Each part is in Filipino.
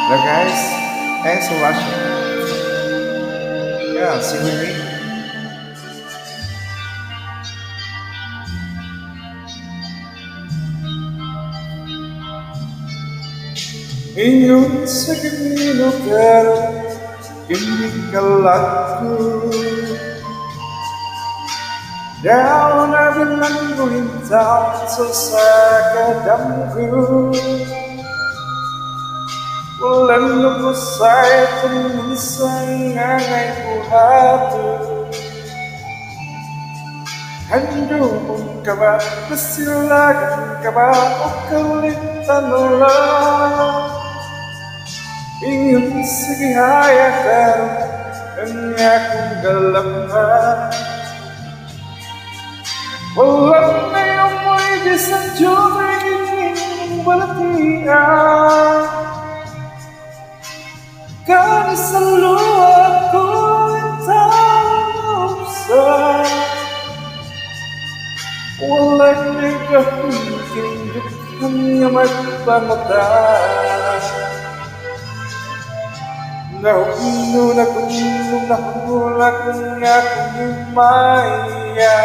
Hello guys, thanks for watching. Yeah, see you with me. Inyong sa camino pero kinikalako. Down na bilang gulintaw sa sakadamgo. Walang nabusay kung minsan nga ngay buhato. Handumong ka ba? Nasilagan ka ba? O kalitan mo lang? Ingin sige hayakan ang akong galamhan. Walang ngayong mo'y disang Diyos inyong balatian. Kani sa luha ko itang upsan. Walang nagahingin dukhan nga magpamatan. Nahuno na kung nahula kung akong maya.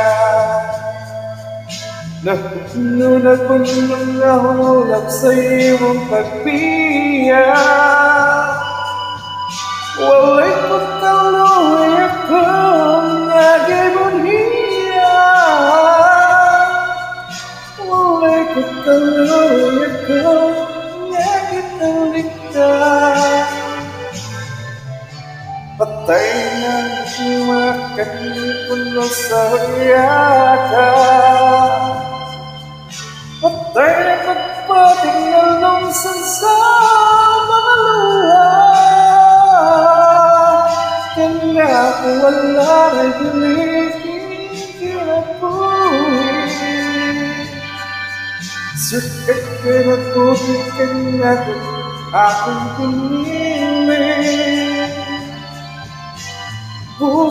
Nahuno na kung nahulap sa iyong pagbiya. Walay pagkaluwi ako nagibuniya. Walay pagkaluwi ako nagitalikta. Patay na sumakat puno sa riyaka. Patay na pagpating na lungsan sa mga luha. Kaya ko wala na ginigilapuhin. Sukat ka na tubig kanya ko akong pinili.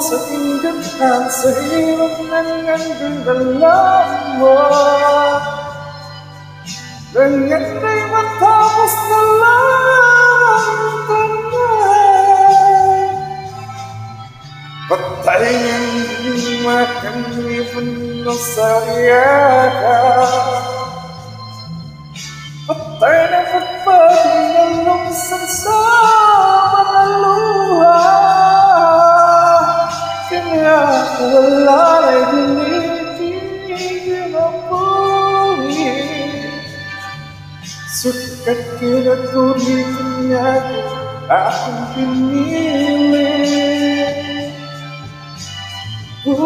Sa tinggahan sa hirap ng gandang mo. Ganyan na'y matapos na lang ang tanay. Patay niyang makalipan ng sariyaka. Patay na pagpapin ng lungsan sa mga luha. Kaya wala na'y ginigilapuhin. Sukat kinatuloy niya akong pinili.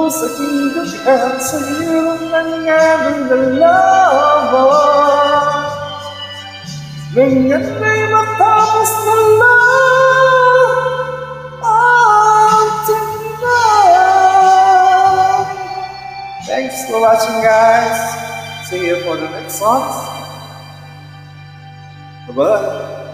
Sa tinggahan sa hirap ng aming dalawa. Ganyan na'y matapos na lang ang tonight. Thanks for watching guys. See you for the next songs. Bye-bye.